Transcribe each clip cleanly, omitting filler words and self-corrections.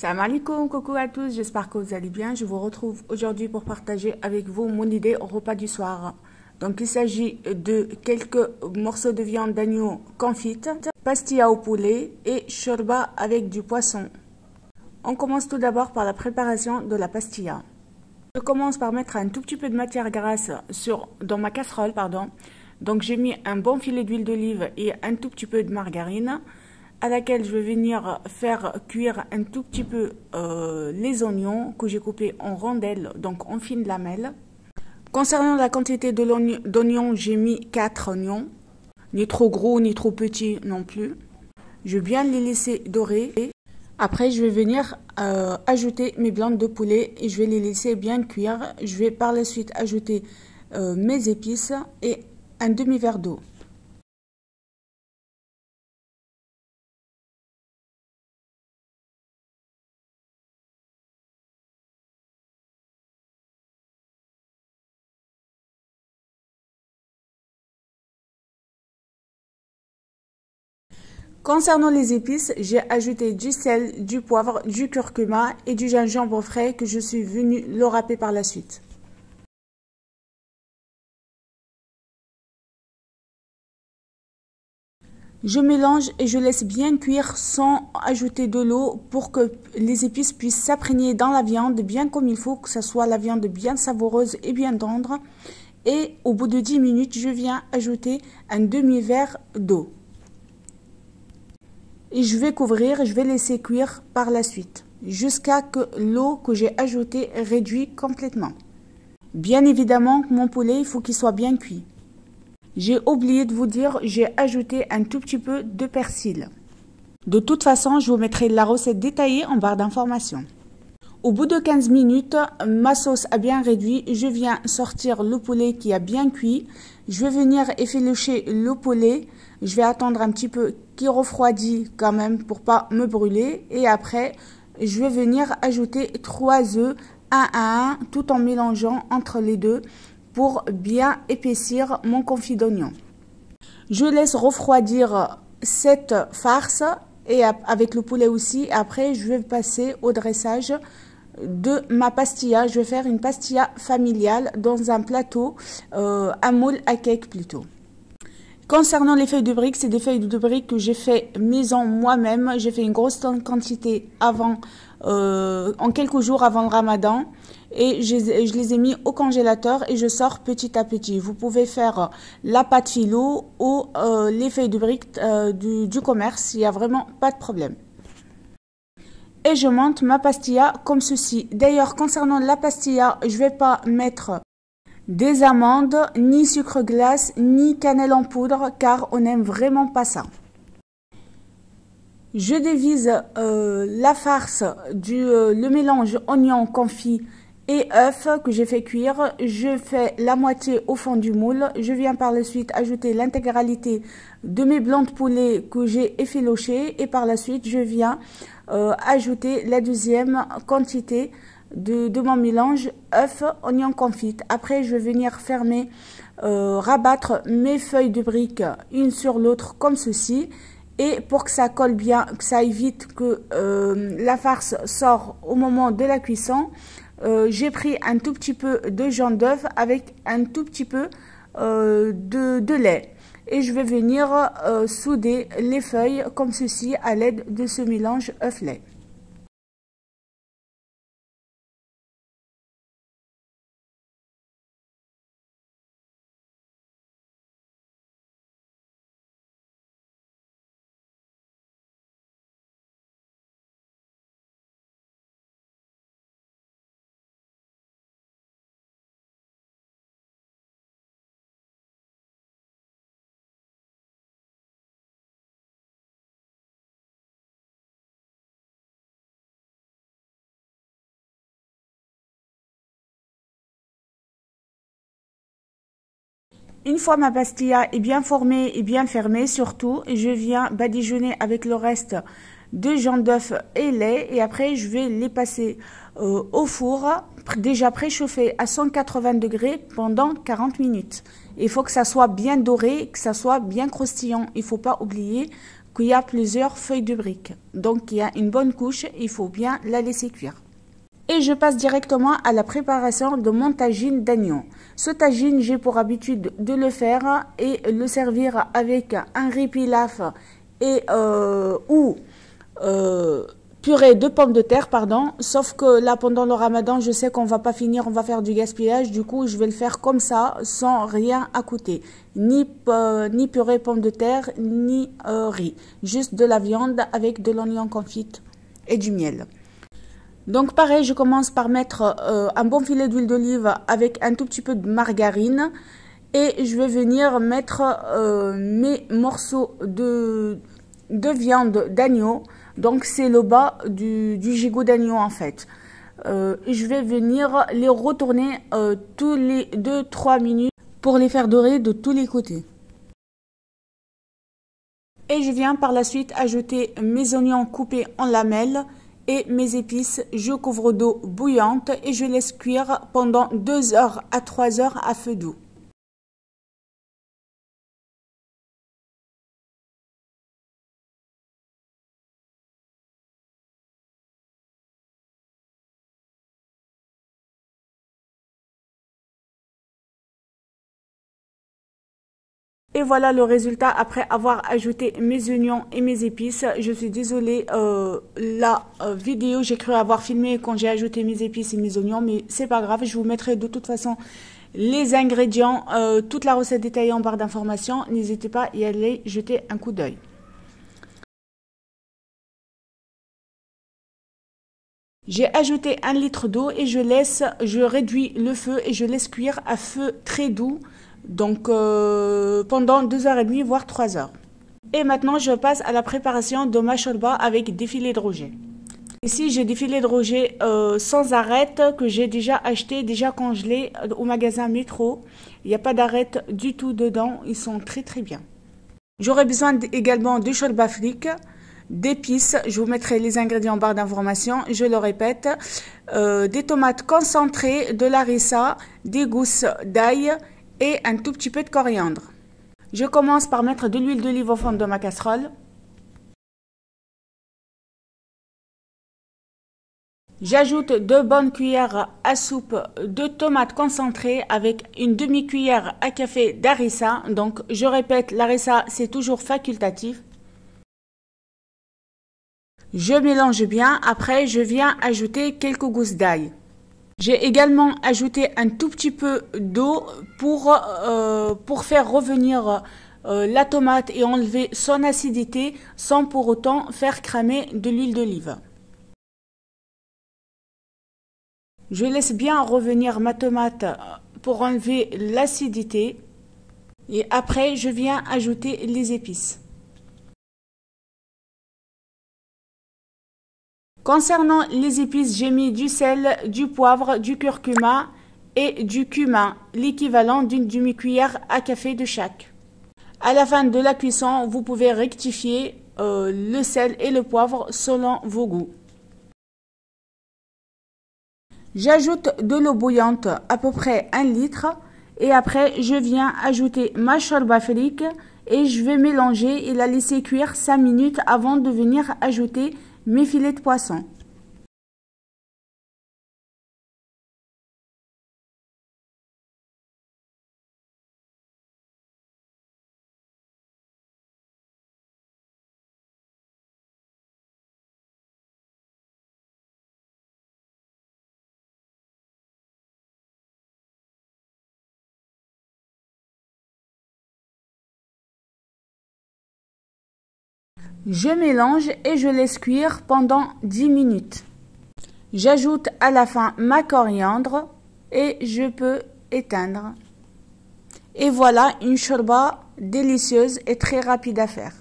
Salam alaikum, coucou à tous, j'espère que vous allez bien. Je vous retrouve aujourd'hui pour partager avec vous mon idée au repas du soir. Donc il s'agit de quelques morceaux de viande d'agneau confite, pastilla au poulet et shorba avec du poisson. On commence tout d'abord par la préparation de la pastilla. Je commence par mettre un tout petit peu de matière grasse dans ma casserole, Donc j'ai mis un bon filet d'huile d'olive et un tout petit peu de margarine, à laquelle je vais venir faire cuire un tout petit peu les oignons que j'ai coupés en rondelles, donc en fines lamelles. Concernant la quantité d'oignons, j'ai mis 4 oignons, ni trop gros ni trop petits non plus. Je vais bien les laisser dorer. Après, je vais venir ajouter mes blancs de poulet et je vais les laisser bien cuire. Je vais par la suite ajouter mes épices et un demi-verre d'eau. Concernant les épices, j'ai ajouté du sel, du poivre, du curcuma et du gingembre frais que je suis venue le râper par la suite. Je mélange et je laisse bien cuire sans ajouter de l'eau pour que les épices puissent s'imprégner dans la viande bien comme il faut, que ce soit la viande bien savoureuse et bien tendre. Et au bout de 10 minutes, je viens ajouter un demi-verre d'eau. Et je vais couvrir, je vais laisser cuire par la suite, jusqu'à que l'eau que j'ai ajoutée réduise complètement. Bien évidemment, mon poulet, il faut qu'il soit bien cuit. J'ai oublié de vous dire, j'ai ajouté un tout petit peu de persil. De toute façon, je vous mettrai la recette détaillée en barre d'informations. Au bout de 15 minutes, ma sauce a bien réduit. Je viens sortir le poulet qui a bien cuit. Je vais venir effilocher le poulet. Je vais attendre un petit peu qu'il refroidit quand même pour pas me brûler. Et après, je vais venir ajouter 3 œufs un à un tout en mélangeant entre les deux pour bien épaissir mon confit d'oignon. Je laisse refroidir cette farce et avec le poulet aussi. Après, je vais passer au dressage de ma pastilla. Je vais faire une pastilla familiale dans un plateau, un moule à cake plutôt. Concernant les feuilles de briques, c'est des feuilles de briques que j'ai fait maison moi-même. J'ai fait une grosse quantité en quelques jours avant le ramadan. Et je les ai mis au congélateur et je sors petit à petit. Vous pouvez faire la pâte philo ou les feuilles de briques du commerce. Il n'y a vraiment pas de problème. Et je monte ma pastilla comme ceci. D'ailleurs, concernant la pastilla, je ne vais pas mettre des amandes, ni sucre glace, ni cannelle en poudre, car on n'aime vraiment pas ça. Je divise la farce le mélange oignon confit et œufs que j'ai fait cuire. Je fais la moitié au fond du moule. Je viens par la suite ajouter l'intégralité de mes blancs de poulet que j'ai effilochés. Et par la suite, je viens ajouter la deuxième quantité de mon mélange œufs, oignon confit. Après, je vais venir fermer, rabattre mes feuilles de briques une sur l'autre comme ceci. Et pour que ça colle bien, que ça évite que la farce sorte au moment de la cuisson, j'ai pris un tout petit peu de jaune d'œuf avec un tout petit peu de lait. Et je vais venir souder les feuilles comme ceci à l'aide de ce mélange œuf-lait. Une fois ma pastilla est bien formée et bien fermée, surtout, je viens badigeonner avec le reste de jaune d'œuf et lait. Et après, je vais les passer au four, déjà préchauffé à 180 degrés pendant 40 minutes. Il faut que ça soit bien doré, que ça soit bien croustillant. Il ne faut pas oublier qu'il y a plusieurs feuilles de briques. Donc il y a une bonne couche, il faut bien la laisser cuire. Et je passe directement à la préparation de mon tagine d'agneau. Ce tagine, j'ai pour habitude de le faire et le servir avec un riz pilaf et ou purée de pommes de terre, pardon. Sauf que là, pendant le ramadan, je sais qu'on va pas finir, on va faire du gaspillage. Du coup, je vais le faire comme ça, sans rien à côté. Ni purée pommes de terre, ni riz. Juste de la viande avec de l'oignon confit et du miel. Donc pareil, je commence par mettre un bon filet d'huile d'olive avec un tout petit peu de margarine. Et je vais venir mettre mes morceaux de viande d'agneau. Donc c'est le bas du gigot d'agneau en fait. Je vais venir les retourner tous les 2-3 minutes pour les faire dorer de tous les côtés. Et je viens par la suite ajouter mes oignons coupés en lamelles et mes épices. Je couvre d'eau bouillante et je laisse cuire pendant 2 heures à 3 heures à feu doux. Et voilà le résultat après avoir ajouté mes oignons et mes épices. Je suis désolée, la vidéo, j'ai cru avoir filmé quand j'ai ajouté mes épices et mes oignons, mais c'est pas grave, je vous mettrai de toute façon les ingrédients, toute la recette détaillée en barre d'informations. N'hésitez pas à y aller jeter un coup d'œil. J'ai ajouté 1 litre d'eau et je réduis le feu et je laisse cuire à feu très doux. Donc pendant 2h30 voire 3 heures. Et maintenant je passe à la préparation de ma shorba avec des filets de Roger. Ici j'ai des filets de Roger sans arête que j'ai déjà acheté, déjà congelés au magasin Métro. Il n'y a pas d'arête du tout dedans, ils sont très très bien. J'aurai besoin également de shorba fric, d'épices, je vous mettrai les ingrédients en barre d'informations, je le répète, des tomates concentrées, de l'harissa, des gousses d'ail et un tout petit peu de coriandre. Je commence par mettre de l'huile d'olive au fond de ma casserole. J'ajoute 2 bonnes cuillères à soupe de tomates concentrées avec une demi-cuillère à café d'harissa. Donc je répète, l'harissa c'est toujours facultatif. Je mélange bien, après je viens ajouter quelques gousses d'ail. J'ai également ajouté un tout petit peu d'eau pour faire revenir la tomate et enlever son acidité sans pour autant faire cramer de l'huile d'olive. Je laisse bien revenir ma tomate pour enlever l'acidité et après je viens ajouter les épices. Concernant les épices, j'ai mis du sel, du poivre, du curcuma et du cumin, l'équivalent d'une demi-cuillère à café de chaque. À la fin de la cuisson, vous pouvez rectifier le sel et le poivre selon vos goûts. J'ajoute de l'eau bouillante, à peu près 1 litre, et après je viens ajouter ma shorba fric et je vais mélanger et la laisser cuire 5 minutes avant de venir ajouter mes filets de poisson. Je mélange et je laisse cuire pendant 10 minutes. J'ajoute à la fin ma coriandre et je peux éteindre. Et voilà une shorba délicieuse et très rapide à faire.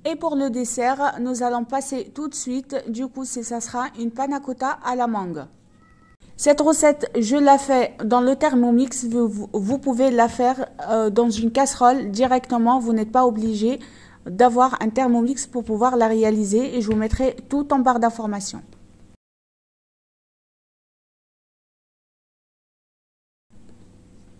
Et pour le dessert, nous allons passer tout de suite, du coup ça sera une panna cotta à la mangue. Cette recette, je la fais dans le Thermomix, vous pouvez la faire dans une casserole directement, vous n'êtes pas obligé d'avoir un Thermomix pour pouvoir la réaliser et je vous mettrai tout en barre d'informations.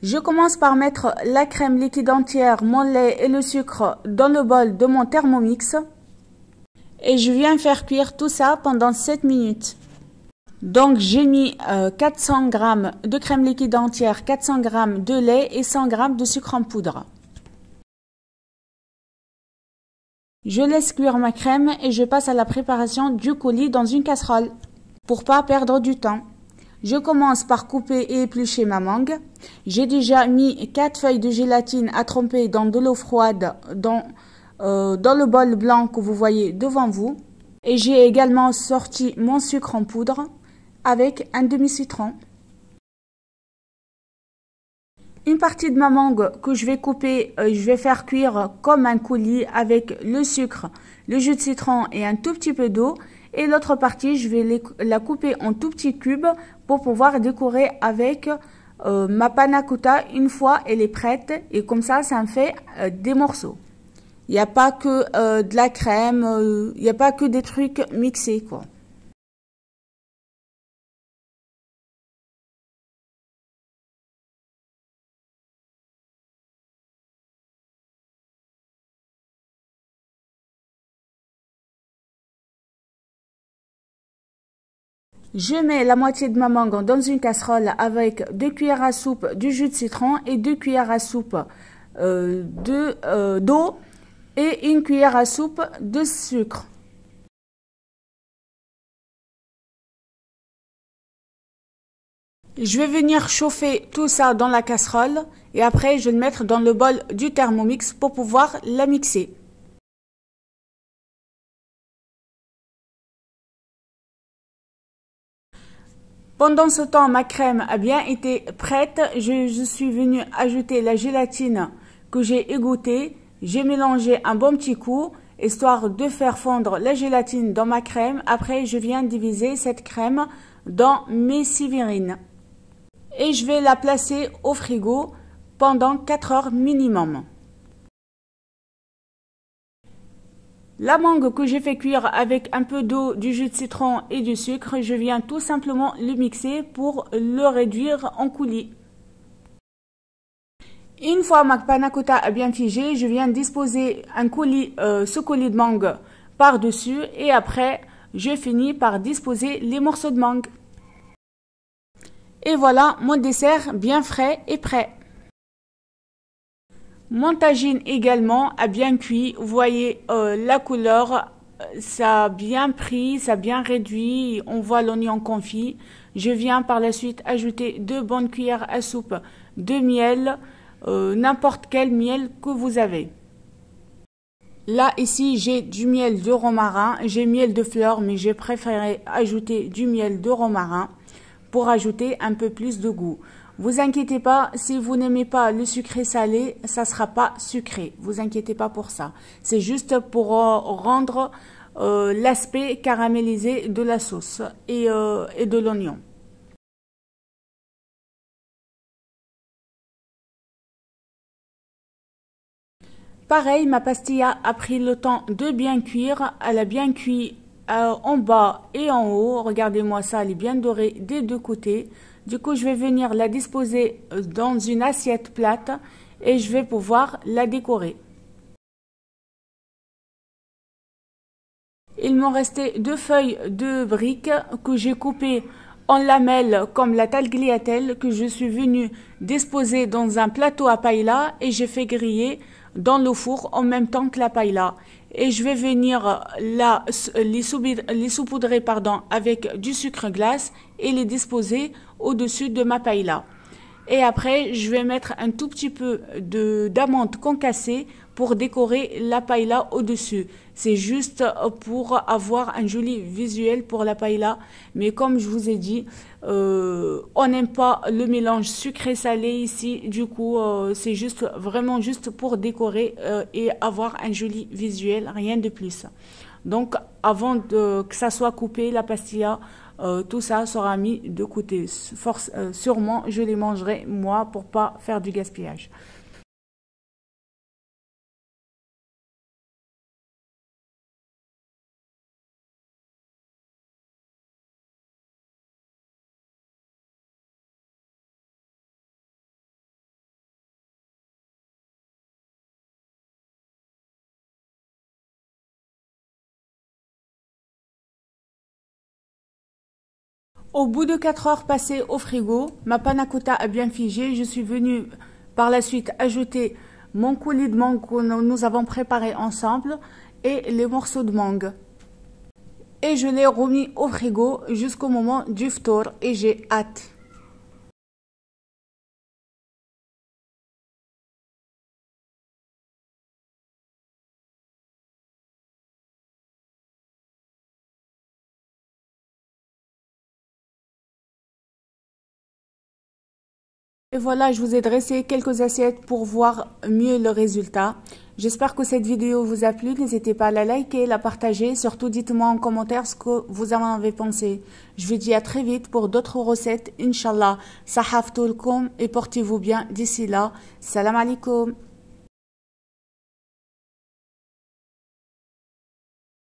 Je commence par mettre la crème liquide entière, mon lait et le sucre dans le bol de mon Thermomix. Et je viens faire cuire tout ça pendant 7 minutes. Donc j'ai mis 400 g de crème liquide entière, 400 g de lait et 100 g de sucre en poudre. Je laisse cuire ma crème et je passe à la préparation du coulis dans une casserole pour pas perdre du temps. Je commence par couper et éplucher ma mangue. J'ai déjà mis 4 feuilles de gélatine à tremper dans de l'eau froide dans le bol blanc que vous voyez devant vous. Et j'ai également sorti mon sucre en poudre avec un demi-citron. Une partie de ma mangue que je vais couper, je vais faire cuire comme un coulis avec le sucre, le jus de citron et un tout petit peu d'eau. Et l'autre partie, je vais la couper en tout petits cubes pour pouvoir décorer avec ma panna cotta une fois elle est prête. Et comme ça me fait des morceaux. Il n'y a pas que de la crème, il n'y a pas que des trucs mixés, quoi. Je mets la moitié de ma mangue dans une casserole avec 2 cuillères à soupe du jus de citron et 2 cuillères à soupe d'eau et 1 cuillère à soupe de sucre. Je vais venir chauffer tout ça dans la casserole et après je vais le mettre dans le bol du Thermomix pour pouvoir la mixer. Pendant ce temps, ma crème a bien été prête. Je suis venue ajouter la gélatine que j'ai égouttée. J'ai mélangé un bon petit coup, histoire de faire fondre la gélatine dans ma crème. Après, je viens diviser cette crème dans mes 6 verrines. Et je vais la placer au frigo pendant 4 heures minimum. La mangue que j'ai fait cuire avec un peu d'eau, du jus de citron et du sucre, je viens tout simplement le mixer pour le réduire en coulis. Une fois ma panna cotta a bien figé, je viens disposer ce coulis de mangue par-dessus et après, je finis par disposer les morceaux de mangue. Et voilà, mon dessert bien frais et prêt. Mon tagine également a bien cuit. Vous voyez la couleur, ça a bien pris, ça a bien réduit. On voit l'oignon confit. Je viens par la suite ajouter 2 bonnes cuillères à soupe de miel, n'importe quel miel que vous avez. Là, ici, j'ai du miel de romarin. J'ai miel de fleur, mais j'ai préféré ajouter du miel de romarin pour ajouter un peu plus de goût. Vous inquiétez pas, si vous n'aimez pas le sucré salé, ça sera pas sucré. Vous inquiétez pas pour ça. C'est juste pour rendre l'aspect caramélisé de la sauce et de l'oignon. Pareil, ma pastilla a pris le temps de bien cuire. Elle a bien cuit en bas et en haut. Regardez-moi ça, elle est bien dorée des deux côtés. Du coup, je vais venir la disposer dans une assiette plate et je vais pouvoir la décorer. Il m'en restait 2 feuilles de briques que j'ai coupées en lamelles comme la tagliatelle que je suis venue disposer dans un plateau à paella et j'ai fait griller dans le four en même temps que la paella. Et je vais venir les saupoudrer avec du sucre glace et les disposer au-dessus de ma paella. Et après, je vais mettre un tout petit peu d'amandes concassées pour décorer la paella au-dessus. C'est juste pour avoir un joli visuel pour la paella. Mais comme je vous ai dit, on n'aime pas le mélange sucré-salé ici. Du coup, c'est vraiment juste pour décorer et avoir un joli visuel, rien de plus. Donc, avant que ça soit coupé, la pastilla, tout ça sera mis de côté. Sûrement, je les mangerai moi pour pas faire du gaspillage. Au bout de 4 heures passées au frigo, ma panna cotta a bien figé. Je suis venue par la suite ajouter mon coulis de mangue que nous avons préparé ensemble et les morceaux de mangue. Et je l'ai remis au frigo jusqu'au moment du ftour et j'ai hâte. Et voilà, je vous ai dressé quelques assiettes pour voir mieux le résultat. J'espère que cette vidéo vous a plu. N'hésitez pas à la liker, la partager. Surtout, dites-moi en commentaire ce que vous en avez pensé. Je vous dis à très vite pour d'autres recettes. Inch'Allah, sahaftoulkoum et portez-vous bien d'ici là. Salam alaikum.